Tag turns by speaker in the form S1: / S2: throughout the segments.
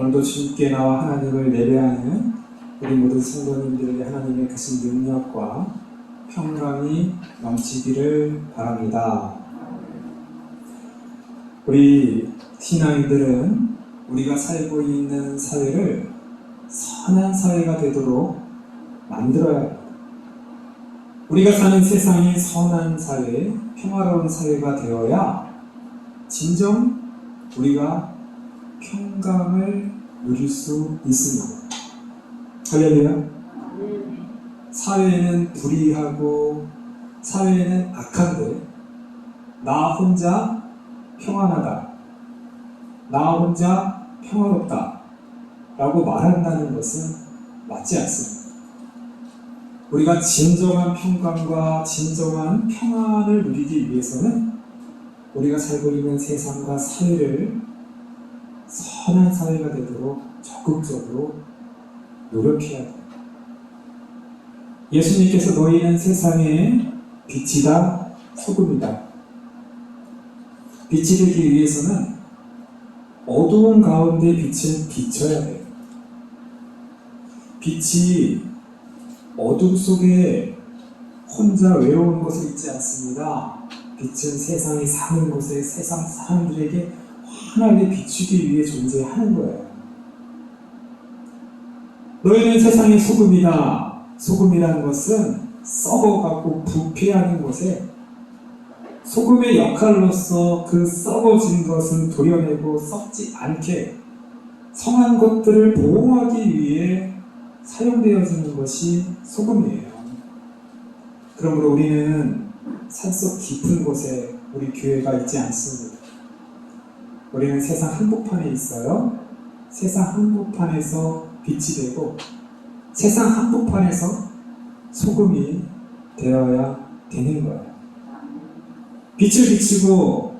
S1: 오늘도 주님께 나와 하나님을 예배하는 우리 모든 성도님들에게 하나님의 크신 능력과 평강이 넘치기를 바랍니다. 우리 신앙인들은 우리가 살고 있는 사회를 선한 사회가 되도록 만들어야 합니다. 우리가 사는 세상이 선한 사회, 평화로운 사회가 되어야 진정 우리가 평강을 누릴 수 있습니다. 할렐루야. 사회에는 불의하고 사회에는 악한데 나 혼자 평안하다, 나 혼자 평화롭다 라고 말한다는 것은 맞지 않습니다. 우리가 진정한 평강과 진정한 평안을 누리기 위해서는 우리가 살고 있는 세상과 사회를 선한 사회가 되도록 적극적으로 노력해야 합니다. 예수님께서 너희는 세상의 빛이다, 소금이다. 빛이 되기 위해서는 어두운 가운데 빛을 비춰야 돼요. 빛이 어둠 속에 혼자 외로운 곳에 있지 않습니다. 빛은 세상이 사는 곳에 세상 사람들에게 환하게 비추기 위해 존재하는 거예요. 너희는 세상의 소금이다. 소금이라는 것은 썩어가고 부패하는 곳에 소금의 역할로서 그 썩어진 것을 도려내고 썩지 않게 성한 것들을 보호하기 위해 사용되어지는 것이 소금이에요. 그러므로 우리는 산속 깊은 곳에 우리 교회가 있지 않습니다. 우리는 세상 한복판에 있어요. 세상 한복판에서 빛이 되고 세상 한복판에서 소금이 되어야 되는 거예요. 빛을 비추고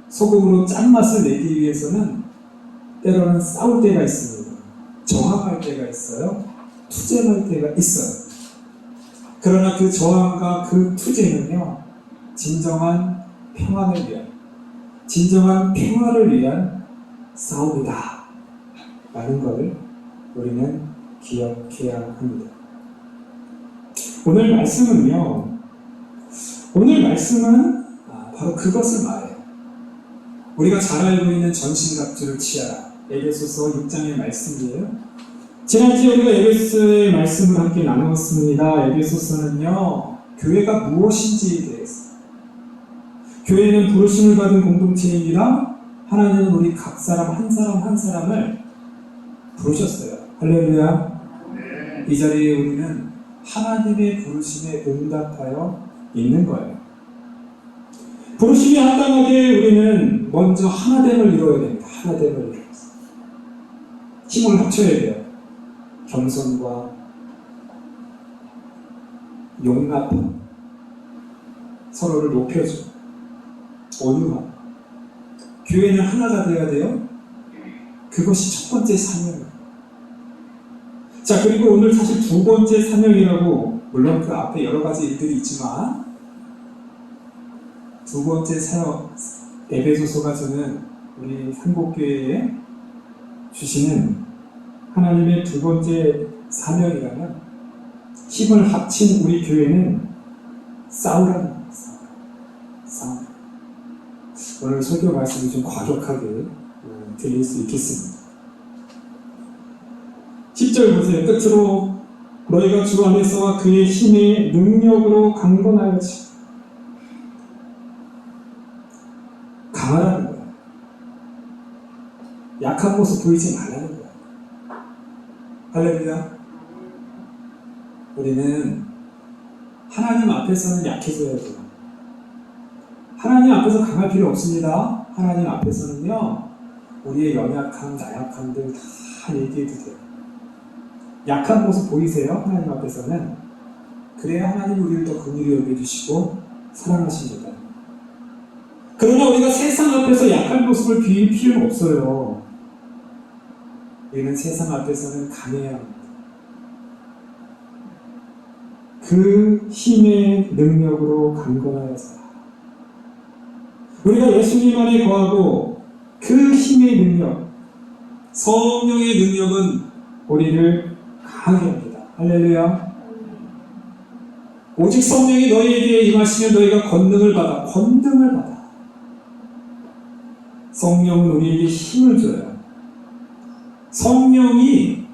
S1: 소금으로 짠맛을 내기 위해서는 때로는 싸울 때가 있습니다. 저항할 때가 있어요. 투쟁할 때가 있어요. 그러나 그 저항과 그 투쟁은요, 진정한 평안을 위한, 진정한 평화를 위한 싸움이다 라는 것을 우리는 기억해야 합니다. 오늘 말씀은 바로 그것을 말해요. 우리가 잘 알고 있는 전신갑주를 취하라. 에베소서 6장의 말씀이에요. 지난주에 우리가 에베소서의 말씀을 함께 나누었습니다. 에베소서는요, 교회가 무엇인지에 대해서, 교회는 부르심을 받은 공동체입니다. 하나님은 우리 각 사람 한 사람을 부르셨어요. 할렐루야. 이 자리에 우리는 하나님의 부르심에 응답하여 있는 거예요. 부르심이 합당하게 우리는 먼저 하나됨을 이루어야 됩니다. 하나됨을 이루어서 힘을 합쳐야 돼요. 겸손과 용납함, 서로를 높여주고 온유함. 교회는 하나가 되어야 돼요. 그것이 첫 번째 사명입니다. 자, 그리고 오늘 사실 두 번째 사명이라고, 물론 그 앞에 여러 가지 일들이 있지만 두 번째 사역, 에베소서가 주는 우리 한국교회에 주시는 하나님의 두 번째 사명이라면 힘을 합친 우리 교회는 싸우라는 거예요. 싸움. 오늘 설교 말씀이 좀 과격하게 들릴 수 있겠습니다. 10절 보세요. 끝으로 너희가 주 안에서와 그의 힘의 능력으로 강건하여지. 강하라는 거예요. 약한 모습 보이지 말라는 거예요. 할렐루야. 우리는 하나님 앞에서는 약해져야 돼요. 하나님 앞에서 강할 필요 없습니다. 하나님 앞에서는요, 우리의 연약함, 나약함들 다 얘기해도 돼요. 약한 모습 보이세요? 하나님 앞에서는. 그래야 하나님 우리를 더 긍휼히 여겨주시고 사랑하십니다. 그러나 우리가 세상 앞에서 약한 모습을 비일 필요는 없어요. 우리는 세상 앞에서는 강해야 합니다. 그 힘의 능력으로 강건하여서 우리가 예수님 안에 거하고 그 힘의 능력, 성령의 능력은 우리를 강하게 합니다. 할렐루야. 오직 성령이 너희에게 임하시면 너희가 권능을 받아. 성령은 우리에게 힘을 줘요. 성령이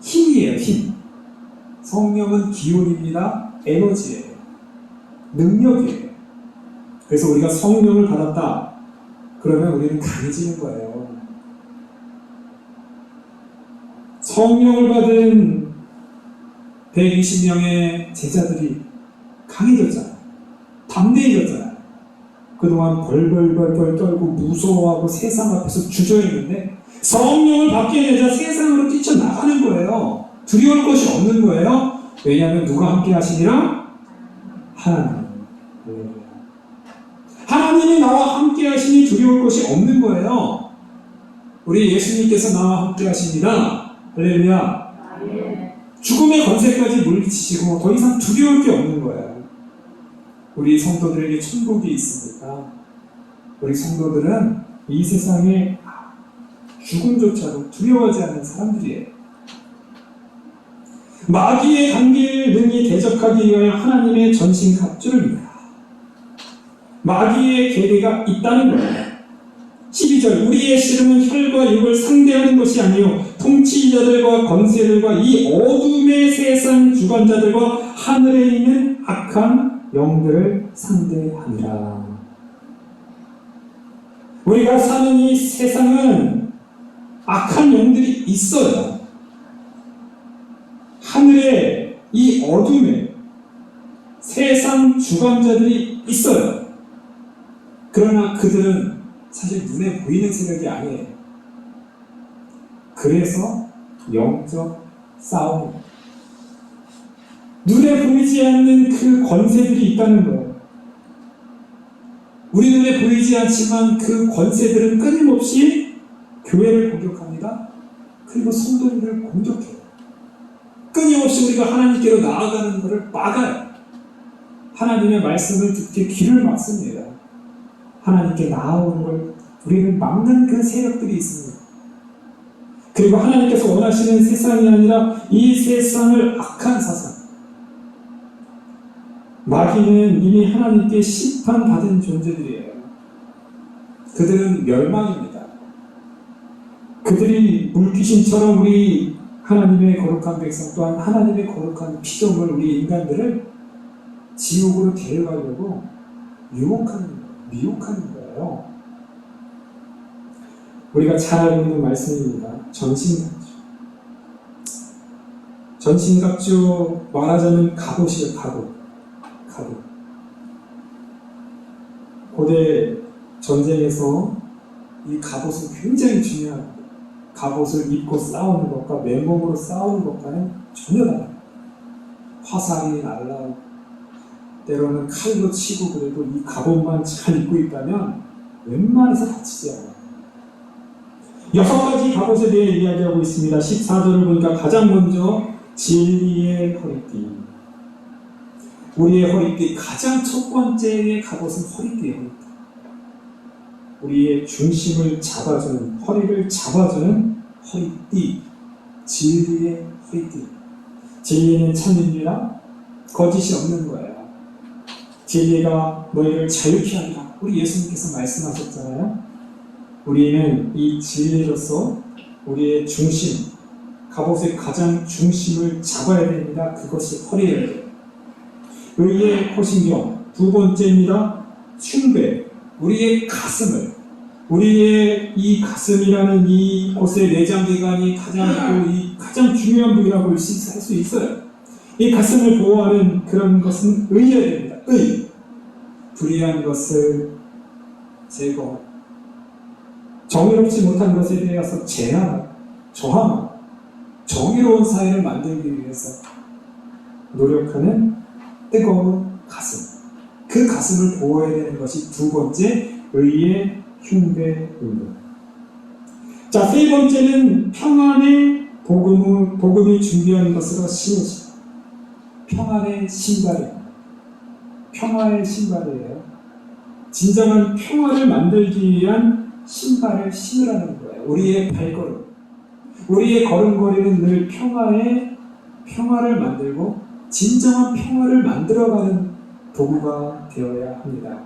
S1: 힘이에요, 힘. 성령은 기운입니다. 에너지예요. 능력이에요. 그래서 우리가 성령을 받았다. 그러면 우리는 강해지는 거예요. 성령을 받은 120명의 제자들이 강해졌잖아요. 담대해졌잖아요. 그동안 벌벌벌 떨고 무서워하고 세상 앞에서 주저했는데 성령을 받게 되자 세상으로 뛰쳐나가는 거예요. 두려울 것이 없는 거예요. 왜냐하면 누가 함께 하시니라? 하나님. 하나님이 나와 함께 하시니 두려울 것이 없는 거예요. 우리 예수님께서 나와 함께 하십니다. 할렐루야. 죽음의 권세까지 물리치시고 더 이상 두려울 게 없는 거예요. 우리 성도들에게 천국이 있습니까? 우리 성도들은 이 세상에 죽음조차도 두려워하지 않는 사람들이에요. 마귀의 관계를 능히 대적하기 위하여 하나님의 전신갑주를 입어라. 마귀의 계계가 있다는 거예요. 12절 우리의 씨름은 혈과 육을 상대하는 것이 아니요 통치자들과 권세들과 이 어둠의 세상 주관자들과 하늘에 있는 악한 영들을 상대하니라. 우리가 사는 이 세상은 악한 영들이 있어요. 하늘에 이 어둠에 세상 주관자들이 있어요. 그러나 그들은 사실 눈에 보이는 세력이 아니에요. 그래서 영적 싸움. 눈에 보이지 않는 그 권세들이 있다는 거예요. 우리 눈에 보이지 않지만 그 권세들은 끊임없이 교회를 공격합니다. 그리고 성도들을 공격해요. 끊임없이 우리가 하나님께로 나아가는 것을 막아요. 하나님의 말씀을 듣게 귀를 막습니다. 하나님께 나아오는 걸 우리는 막는 그 세력들이 있습니다. 그리고 하나님께서 원하시는 세상이 아니라 이 세상을 악한 사상. 마귀는 이미 하나님께 심판받은 존재들이에요. 그들은 멸망입니다. 그들이 물귀신처럼 우리 하나님의 거룩한 백성 또한 하나님의 거룩한 피조물 우리 인간들을 지옥으로 데려가려고 미혹하는 거예요. 우리가 잘 알고 있는 말씀입니다. 전신갑주. 전신갑주 말하자면 갑옷이에요. 갑옷. 고대 전쟁에서 이 갑옷은 굉장히 중요합니다. 갑옷을 입고 싸우는 것과 맨몸으로 싸우는 것과는 전혀 달라요. 화살이 날라오고 때로는 칼로 치고 그래도 이 갑옷만 잘 입고 있다면 웬만해서 다치지 않아요. 6가지 갑옷에 대해 이야기하고 있습니다. 14절을 보니까 가장 먼저 진리의 허리띠. 우리의 허리띠, 가장 첫 번째의 갑옷은 허리띠예요. 우리의 중심을 잡아주는, 허리를 잡아주는 허리띠. 진리의 허리띠. 진리는 참입니다. 거짓이 없는 거예요. 진리가 너희를 자유케 하리라. 우리 예수님께서 말씀하셨잖아요. 우리는 이 진리로서 우리의 중심, 갑옷의 가장 중심을 잡아야 됩니다. 그것이 허리예요. 의의 호신경. 두 번째입니다. 흉배. 우리의 가슴을, 우리의 이 가슴이라는 이 곳의 내장기관이 가장 중요한 부위라고 할 수 있어요. 이 가슴을 보호하는 그런 것은 의여야 됩니다. 의. 불의한 것을 제거. 정의롭지 못한 것에 대해서 제한, 저항, 정의로운 사회를 만들기 위해서 노력하는 뜨거운 가슴. 그 가슴을 보호해야 되는 것이 두 번째 의의 흉배 운동. 자, 세 번째는 평안의 복음이 준비한 것으로 신으시다. 평안의 신발이에요. 평화의 신발이에요. 진정한 평화를 만들기 위한 신발을 신으라는 거예요. 우리의 발걸음. 우리의 걸음걸이는 늘 평화를 만들고 진정한 평화를 만들어가는 도구가 되어야 합니다.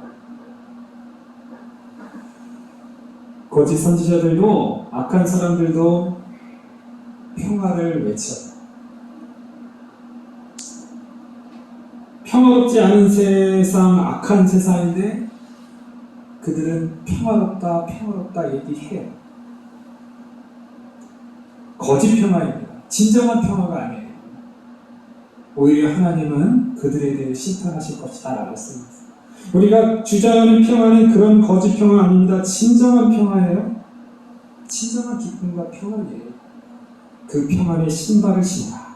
S1: 거짓 선지자들도 악한 사람들도 평화를 외쳐. 평화롭지 않은 세상, 악한 세상인데 그들은 평화롭다 얘기해요. 거짓 평화입니다. 진정한 평화가 아니에요. 오히려 하나님은 그들에 대해 심판하실 것이다 라고 했습니다. 우리가 주장하는 평화는 그런 거짓 평화 아닙니다. 진정한 평화예요. 진정한 기쁨과 평안이에요. 그 평안의 신발을 신다.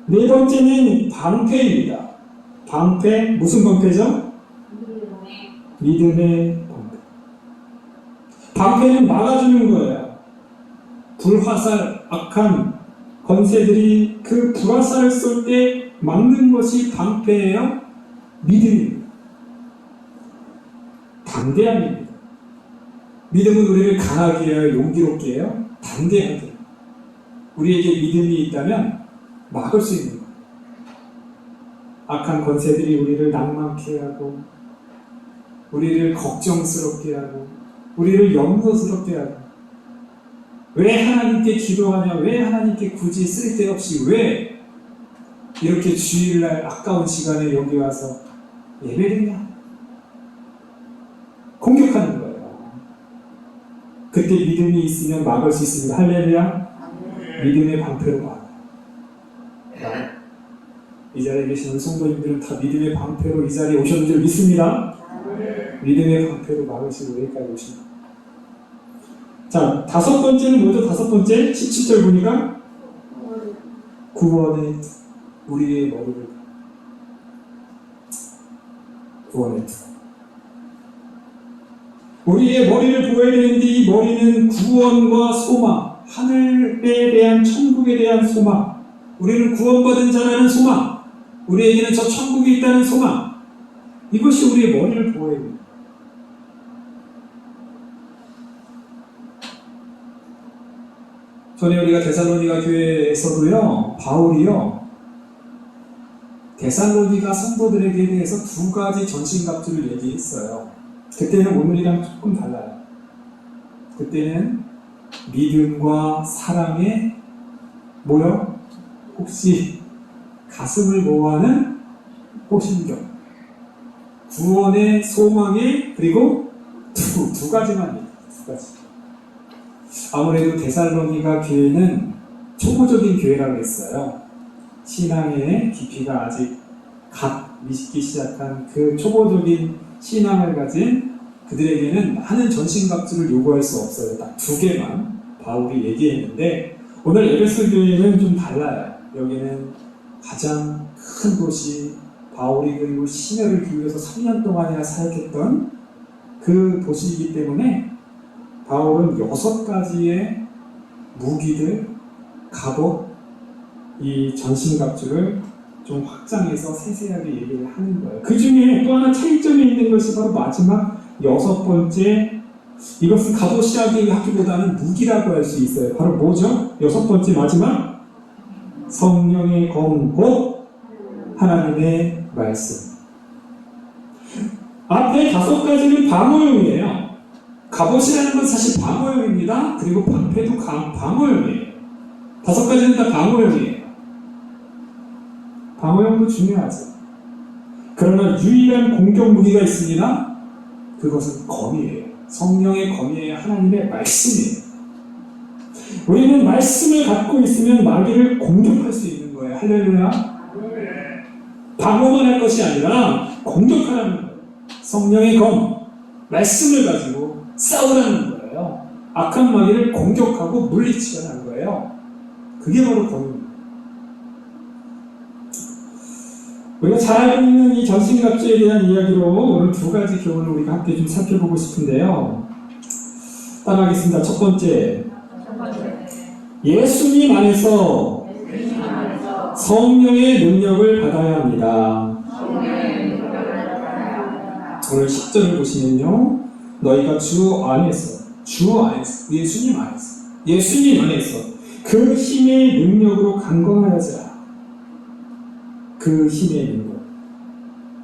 S1: 네 번째는 방패입니다. 방패, 무슨 방패죠? 믿음의 방패. 방패는 막아주는 거예요. 불화살, 악한 권세들이 그 불화살을 쏠 때 막는 것이 방패예요. 믿음입니다. 담대함입니다. 믿음은 우리를 강하게 해요, 용기롭게 해요, 담대하게 해요. 우리에게 믿음이 있다면 막을 수 있는 거예요. 악한 권세들이 우리를 낭만케 하고 우리를 걱정스럽게 하고 우리를 염려스럽게 하고 왜 하나님께 기도하냐, 왜 하나님께 굳이 쓸데없이 왜 이렇게 주일날 아까운 시간에 여기 와서 예배드냐 공격하는 거예요. 그때 믿음이 있으면 막을 수 있습니다. 할렐루야. 믿음의 방패로 막아요. 이 자리에 계시는 성도님들은 다 믿음의 방패로 이 자리에 오셨는 줄 믿습니다. 믿음의 방패로 막으시고 여기까지 오십니다. 자, 다섯 번째는 뭐죠? 다섯 번째 17절 보니까 구원의 우리의 머리를 구원의 우리의 머리를 보여야 되는데 이 머리는 구원과 소망, 하늘에 대한 천국에 대한 소망, 우리는 구원받은 자라는 소망, 우리에게는 저 천국이 있다는 소망, 이것이 우리의 머리를 보호해야 됩니다. 전에 우리가 데살로니가 교회에서도요, 바울이요, 데살로니가 성도들에게 대해서 두 가지 전신갑주를 얘기했어요. 그때는 오늘이랑 조금 달라요. 그때는 믿음과 사랑의 뭐요? 혹시 가슴을 모호하는 호심경, 구원의 소망의, 그리고 두 가지만 얘기해요. 두 가지. 아무래도 데살로니가 교회는 초보적인 교회라고 했어요. 신앙의 깊이가 아직 갓 미식기 시작한 그 초보적인 신앙을 가진 그들에게는 많은 전신갑주를 요구할 수 없어요. 딱 두 개만 바울이 얘기했는데 오늘 에베소 교회는 좀 달라요. 여기는 가장 큰 도시, 바울이 그리고 심혈을 기울여서 3년 동안이나 사역했던 그 도시이기 때문에 바울은 6가지의 무기들, 갑옷, 이 전신갑주를 좀 확장해서 세세하게 얘기를 하는 거예요. 그 중에 또 하나 차이점이 있는 것이 바로 마지막 6번째, 이것은 갑옷이라기보다는 무기라고 할 수 있어요. 바로 뭐죠? 6번째 마지막 성령의 검, 곧 하나님의 말씀. 앞에 5가지는 방어용이에요. 갑옷이라는 건 사실 방어용입니다. 그리고 방패도 방어용이에요. 5가지는 다 방어용이에요. 방어용도 중요하죠. 그러나 유일한 공격 무기가 있습니다. 그것은 검이에요. 성령의 검이에요. 하나님의 말씀이에요. 우리는 말씀을 갖고 있으면 마귀를 공격할 수 있는 거예요. 할렐루야. 방어만 할 것이 아니라 공격하라는 거예요. 성령의 검, 말씀을 가지고 싸우라는 거예요. 악한 마귀를 공격하고 물리치라는 거예요. 그게 바로 검입니다. 우리가 잘 알고 있는 이 전신갑주에 대한 이야기로 오늘 2가지 교훈을 우리가 함께 좀 살펴보고 싶은데요. 따라하겠습니다. 첫 번째, 예수님 안에서 성령의 능력을 받아야 합니다. 오늘 10절을 보시면요, 너희가 주 안에서 주 안에서, 예수님 안에서, 예수님 안에서 그 힘의 능력으로 강건하여져야 그 힘의 능력,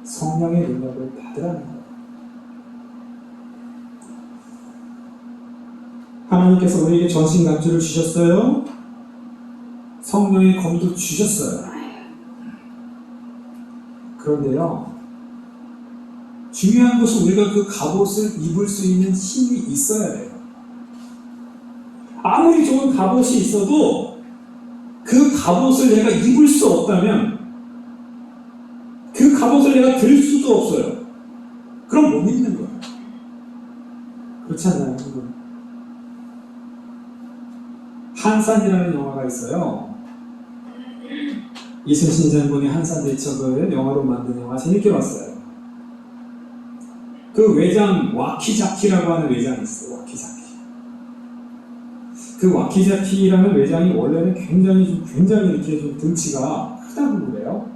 S1: 성령의 능력을 받으라는 거예요. 하나님께서 우리에게 전신갑주를 주셨어요. 성령의 검도 주셨어요. 그런데요, 중요한 것은 우리가 그 갑옷을 입을 수 있는 힘이 있어야 돼요. 아무리 좋은 갑옷이 있어도 그 갑옷을 내가 입을 수 없다면 그 갑옷을 내가 들 수도 없어요. 그럼 못 입는 거예요. 그렇지 않나요? 한산이라는 영화가 있어요. 이순신 장군의 한산대첩을 영화로 만든 영화 재밌게 봤어요. 그 외장 와키자키라고 하는 외장이 있어요. 와키자키. 그 와키자키라는 외장이 원래는 굉장히 이렇게 좀 등치가 크다고 그래요.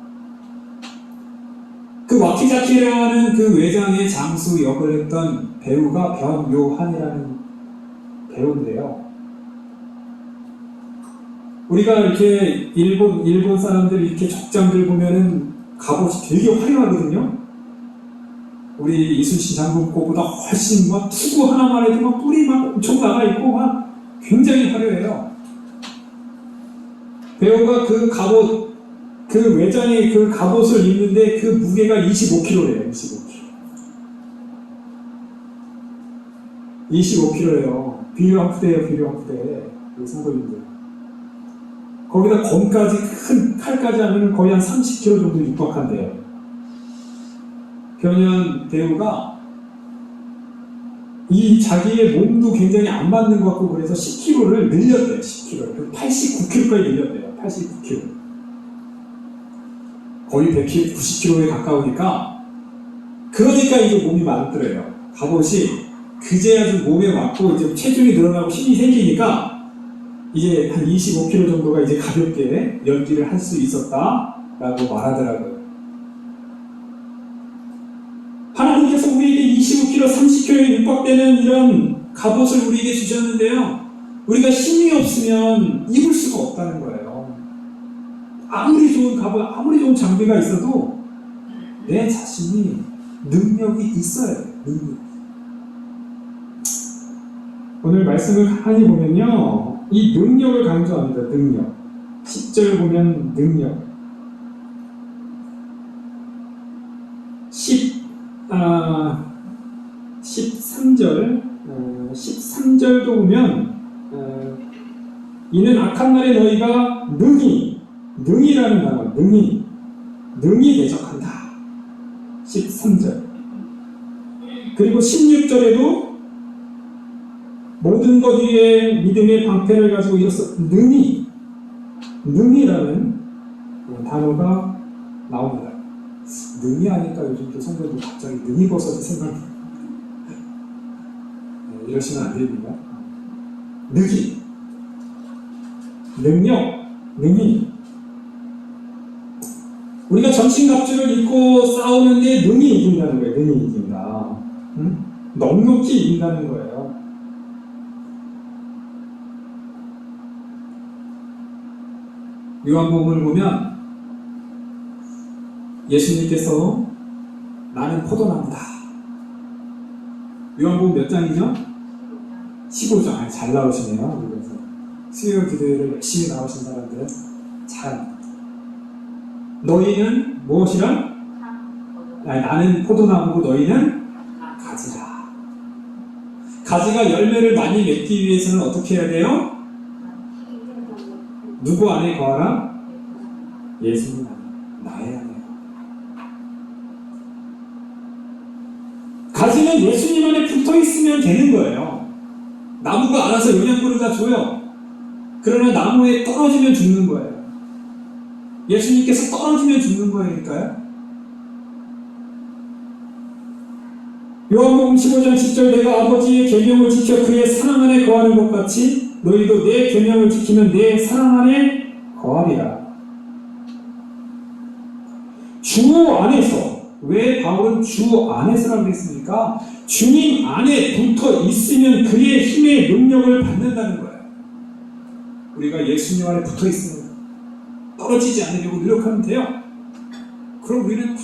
S1: 그 와키자키라는 그 외장의 장수 역을 했던 배우가 변요한이라는 배우인데요. 우리가 이렇게 일본 사람들 이렇게 적장들 보면은 갑옷이 되게 화려하거든요. 우리 이순신 장군 거보다 훨씬 막 투구 하나만 해도 막 뿔이 막 엄청 나가 있고 막 굉장히 화려해요. 배우가 그 갑옷, 그 외장의 그 갑옷을 입는데 그 무게가 25kg래요. 25kg. 비료한 부대예요. 비료한 부대. 그 선거인들. 거기다 검까지 큰 칼까지 하면 거의 한 30kg 정도 육박한대요. 변현 배우가 이 자기의 몸도 굉장히 안 맞는 것 같고 그래서 10kg를 늘렸대요. 10kg. 89kg까지 늘렸대요. 89kg. 거의 100kg, 90kg에 가까우니까 그러니까 이제 몸이 많더래요. 갑옷이 그제야 좀 몸에 맞고 이제 체중이 늘어나고 힘이 생기니까 이제 한 25kg 정도가 이제 가볍게 연기를 할 수 있었다라고 말하더라고요. 하나님께서 우리에게 25kg, 30kg에 육박되는 이런 갑옷을 우리에게 주셨는데요. 우리가 힘이 없으면 입을 수가 없다는 거예요. 아무리 좋은 갑옷, 아무리 좋은 장비가 있어도 내 자신이 능력이 있어야 돼요. 능력. 오늘 말씀을 가만히 보면요. 이 능력을 강조합니다. 능력. 10절 보면 능력. 13절도 보면 이는 악한 날에 너희가 능히라는 단어, 능히 대적한다. 13절. 그리고 16절에도 모든 것 위에 믿음의 방패를 가지고 일어서 능히라는 단어가 나옵니다. 능히 하니까 요즘 또 성도들 갑자기 능히 버섯이 생각나요. 이러시면 안 됩니다. 능히. 우리가 전신갑주를 입고 싸우는데 능히 이긴다는 거예요. 능히 이긴다. 응? 넉넉히 이긴다는 거예요. 요한복음을 보면 예수님께서 나는 포도나무다. 요한복음 몇 장이죠? 15장. 잘 나오시네요. 그래서 수요 기도회를 열심히 나오신 사람들 잘. 너희는 무엇이라? 나는 포도나무고 너희는 가지라. 가지가 열매를 많이 맺기 위해서는 어떻게 해야 돼요? 누구 안에 거하라? 예수님 안에, 나의 안에. 가지는 예수님 안에 붙어 있으면 되는 거예요. 나무가 알아서 영양분을 다 줘요. 그러나 나무에 떨어지면 죽는 거예요. 예수님께서 떨어지면 죽는 거니까요. 요한복음 15장 10절 내가 아버지의 계명을 지켜 그의 사랑 안에 거하는 것 같이 너희도 내 계명을 지키면 내 사랑 안에 거하리라. 주 안에서 왜 바울은 주 안에서라고 그랬습니까? 주님 안에 붙어 있으면 그의 힘의 능력을 받는다는 거예요. 우리가 예수님 안에 붙어 있으면 떨어지지 않으려고 노력하면 돼요. 그럼 우리는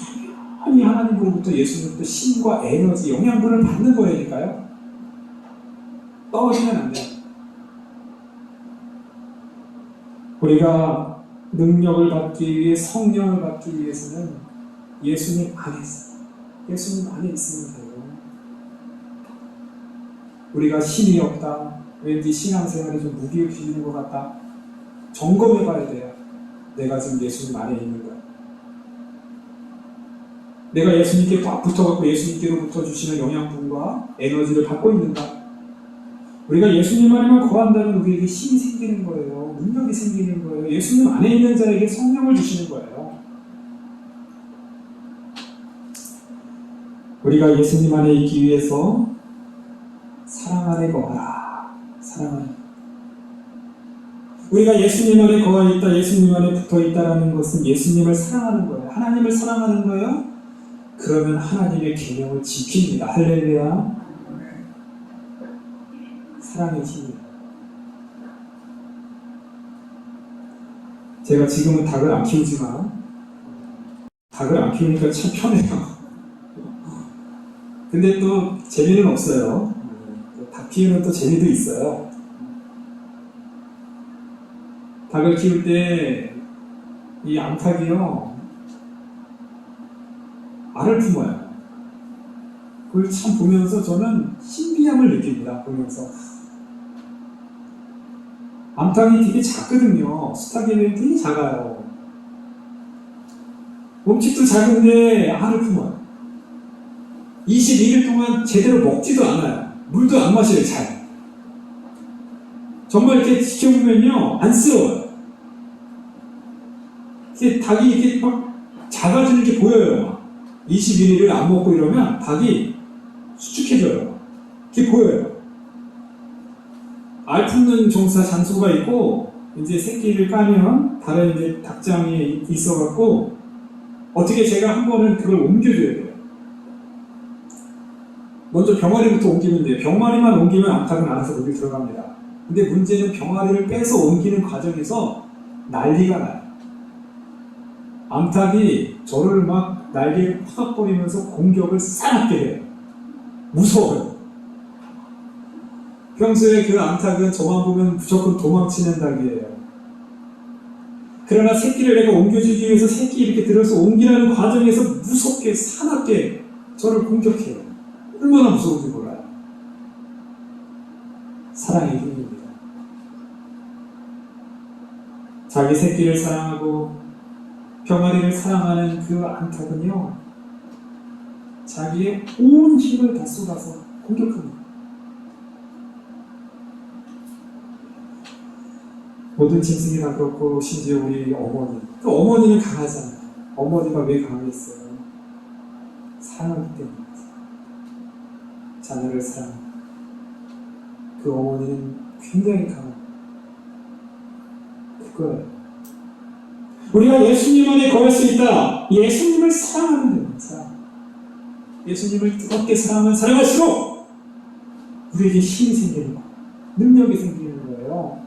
S1: 당연히 하나님으로부터 예수님으로부터 힘과 에너지, 영양분을 받는 거니까요. 떨어지면 안 돼요. 우리가 능력을 받기 위해, 성령을 받기 위해서는 예수님 안에 있으면 돼요. 우리가 힘이 없다, 왠지 신앙생활이 좀 무기력해지는 것 같다, 점검해 봐야 돼요. 내가 지금 예수님 안에 있는 거야. 내가 예수님께 꽉 붙어갖고 예수님께로부터 주시는 영양분과 에너지를 받고 있는가? 우리가 예수님 안에만 거한다면 우리에게 힘이 생기는 거예요. 능력이 생기는 거예요. 예수님 안에 있는 자에게 성령을 주시는 거예요. 우리가 예수님 안에 있기 위해서 사랑 안에 거하라. 사랑 안에. 우리가 예수님 안에 거하 있다, 예수님 안에 붙어 있다라는 것은 예수님을 사랑하는 거예요. 하나님을 사랑하는 거예요. 그러면 하나님의 계명을 지킵니다. 할렐루야. 사랑의 힘이에요. 제가 지금은 닭을 안 키우지만 닭을 안 키우니까 참 편해요. 근데 또 재미는 없어요. 닭 키우는 또 재미도 있어요. 닭을 키울 때 이 암탉이요, 알을 품어요. 그걸 참 보면서 저는 신비함을 느낍니다. 보면서 암탉이 되게 작거든요. 수탉이는 되게 작아요. 몸집도 작은데 알을 품어요. 22일 동안 제대로 먹지도 않아요. 물도 안 마셔요. 잘. 정말 이렇게 지켜보면요, 안쓰러워요. 이렇게 닭이 이렇게 막 작아지는 게 보여요. 21일을 안 먹고 이러면 닭이 수축해져요. 이게 보여요. 알 품는 종사 장소가 있고, 이제 새끼를 까면 다른 이제 닭장이 있어갖고, 어떻게 제가 한 번은 그걸 옮겨줘야 돼요. 먼저 병아리부터 옮기면 돼요. 병아리만 옮기면 암탉은 알아서 거기 들어갑니다. 근데 문제는 병아리를 빼서 옮기는 과정에서 난리가 나요. 암탉이 저를 막 날개를 파닥거리면서 공격을 싸납게 해요. 무서워요. 평소에 그 암탉은 저만 보면 무조건 도망치는 닭이에요. 그러나 새끼를 내가 옮겨주기 위해서 새끼 이렇게 들어서 옮기라는 과정에서 무섭게 사납게 저를 공격해요. 얼마나 무서운지 몰라요. 사랑의 힘입니다. 자기 새끼를 사랑하고 병아리를 사랑하는 그 암탉은요, 자기의 온 힘을 다 쏟아서 공격합니다. 모든 짐승이 다 그렇고, 심지어 우리 어머니, 그 어머니는 강하잖아요. 어머니가 왜 강하겠어요? 사랑하기 때문에. 자녀를 사랑합니다. 그 어머니는 굉장히 강합니다. 그거예요. 우리가 예수님 안에 거할 수 있다. 예수님을 사랑하는 데입니다. 사랑. 예수님을 뜨겁게 사랑할수록 우리에게 힘이 생기는 거예요. 능력이 생기는 거예요.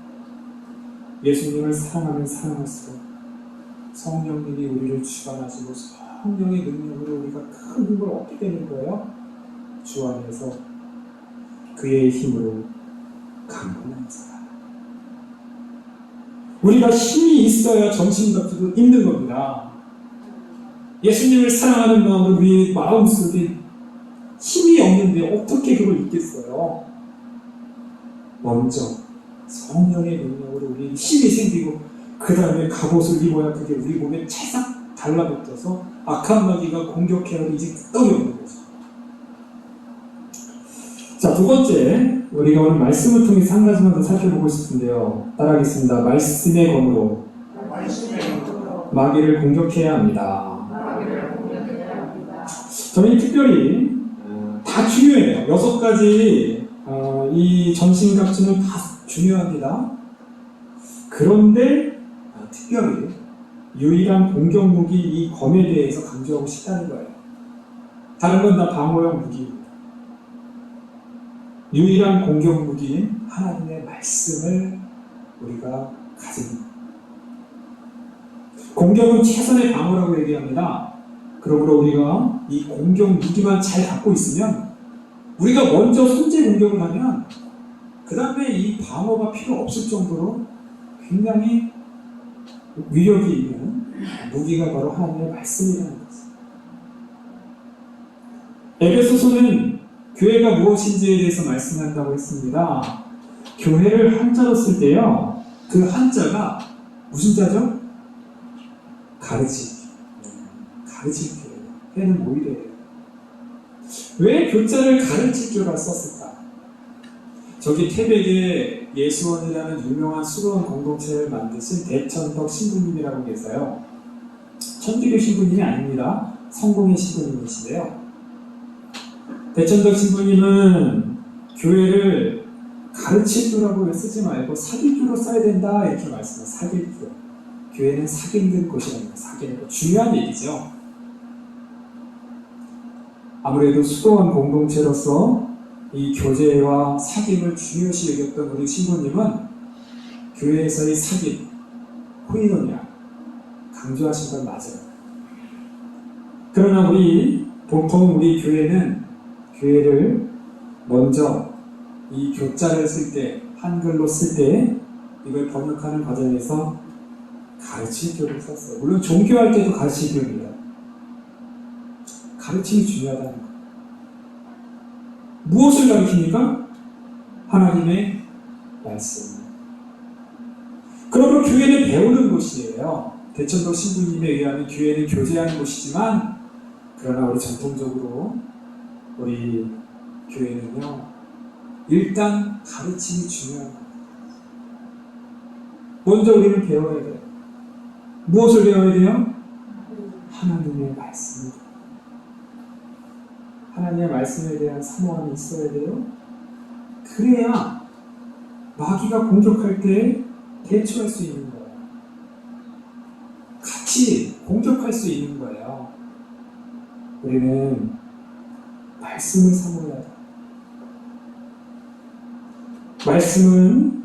S1: 예수님을 사랑하면 사랑할수록 성령님이 우리를 주관하시고 성령의 능력으로 우리가 큰 힘을 얻게 되는 거예요. 주 안에서 그의 힘으로 강건한 자라. 우리가 힘이 있어야 정신력도 있는 겁니다. 예수님을 사랑하는 마음은 우리 마음속에 힘이 없는데 어떻게 그걸 있겠어요? 먼저 성령의 능력으로 우리 힘이 생기고, 그 다음에 갑옷을 입어야 그게 우리 몸에 찰싹 달라붙어서 악한 마귀가 공격해야 이제 떡이 없는 거죠. 자, 두 번째, 우리가 오늘 말씀을 통해서 한 가지만 더 살펴보고 싶은데요. 따라하겠습니다. 말씀의 검으로 마귀를 공격해야 합니다. 저는 특별히 다 중요해요. 6가지 이 전신갑주는 다 중요합니다. 그런데 특별히 유일한 공격무기 이 검에 대해서 강조하고 싶다는 거예요. 다른 건 다 방어용 무기입니다. 유일한 공격 무기인 하나님의 말씀을 우리가 가집니다. 공격은 최선의 방어라고 얘기합니다. 그러므로 우리가 이 공격 무기만 잘 갖고 있으면, 우리가 먼저 선제 공격을 하면 그 다음에 이 방어가 필요 없을 정도로 굉장히 위력이 있는 무기가 바로 하나님의 말씀이라는 것입니다. 에베소서는 교회가 무엇인지에 대해서 말씀한다고 했습니다. 교회를 한자로 쓸 때요, 그 한자가 무슨 자죠? 가르치기. 가르칠 교회. 회는 모이래요. 왜 교자를 가르칠 교라 썼을까? 저기 태백에 예수원이라는 유명한 수도원 공동체를 만드신 대천덕 신부님이라고 계세요. 천주교 신부님이 아닙니다. 성공의 신부님이신데요. 대천덕 신부님은 교회를 가르칠 교라고 쓰지 말고 사귈 교로 써야 된다, 이렇게 말씀해요. 사귈 교. 교회는 사귀는 곳이랍니다. 사귀는 것. 중요한 얘기죠. 아무래도 수도원 공동체로서 이 교제와 사귐을 중요시 여겼던 우리 신부님은 교회에서의 사귐, 코이노니아 강조하신 건 맞아요. 그러나 보통 우리 교회는 교회를 먼저 이 교자를 쓸 때, 한글로 쓸 때 이걸 번역하는 과정에서 가르칠 교를 썼어요. 물론 종교할 때도 가르칠 교입니다. 가르침이 중요하다는 것. 무엇을 가르칩니까? 하나님의 말씀. 그러므로 교회는 배우는 곳이에요. 대천덕 신부님에 의하면 교회는 교제하는 곳이지만, 그러나 우리 전통적으로 우리 교회는요, 일단 가르침이 중요한 거예요. 먼저 우리는 배워야 돼요. 무엇을 배워야 돼요? 하나님의 말씀입니다. 하나님의 말씀에 대한 사모함이 있어야 돼요. 그래야 마귀가 공격할 때 대처할 수 있는 거예요. 같이 공격할 수 있는 거예요. 우리는 말씀을 사모해야 돼요. 말씀은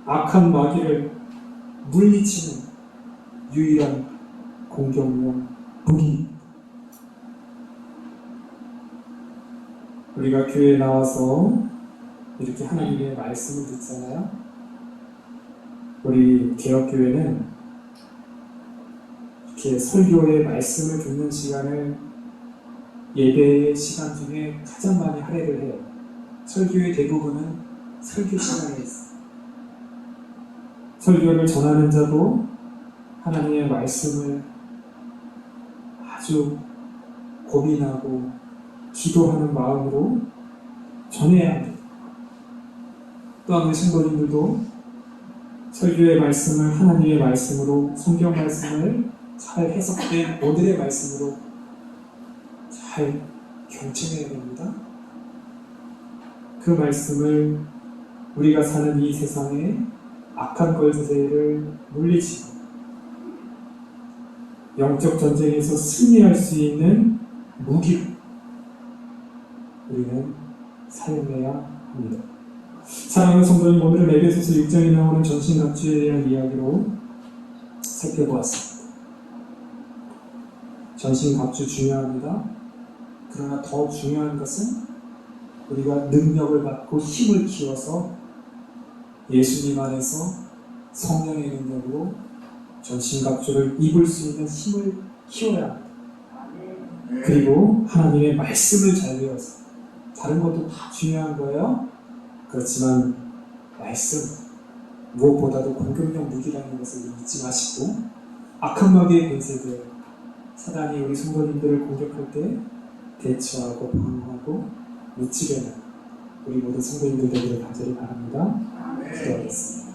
S1: 악한 마귀를 물리치는 유일한 공격용 무기. 우리가 교회에 나와서 이렇게 하나님의 말씀을 듣잖아요. 우리 개혁교회는 이렇게 설교의 말씀을 듣는 시간을 예배의 시간 중에 가장 많이 할애를 해요. 설교의 대부분은 설교 시간에 있어요. 설교를 전하는 자도 하나님의 말씀을 아주 고민하고 기도하는 마음으로 전해야 합니다. 또한 우리 신부님들도 설교의 말씀을 하나님의 말씀으로, 성경 말씀을 잘 해석된 오늘의 말씀으로 잘 경청해야 됩니다. 그 말씀을 우리가 사는 이 세상에 악한 걸세를 물리치고 영적 전쟁에서 승리할 수 있는 무기로 우리는 사용해야 합니다. 사랑하는 성도님, 오늘은 에베소서 6장에 나오는 전신갑주에 대한 이야기로 살펴보았습니다. 전신갑주 중요합니다. 그러나 더 중요한 것은 우리가 능력을 받고 힘을 키워서 예수님 안에서 성령의 능력으로 전신갑주를 입을 수 있는 힘을 키워야 합니다. 그리고 하나님의 말씀을 잘 배워서, 다른 것도 다 중요한 거예요. 그렇지만 말씀, 무엇보다도 공격용 무기라는 것을 잊지 마시고, 악한 마귀의 권세들, 사단이 우리 성도님들을 공격할 때 대처하고 방어하고 무찌르는 우리 모든 성도님들 되기를 간절히 바랍니다. 기도하겠습니다.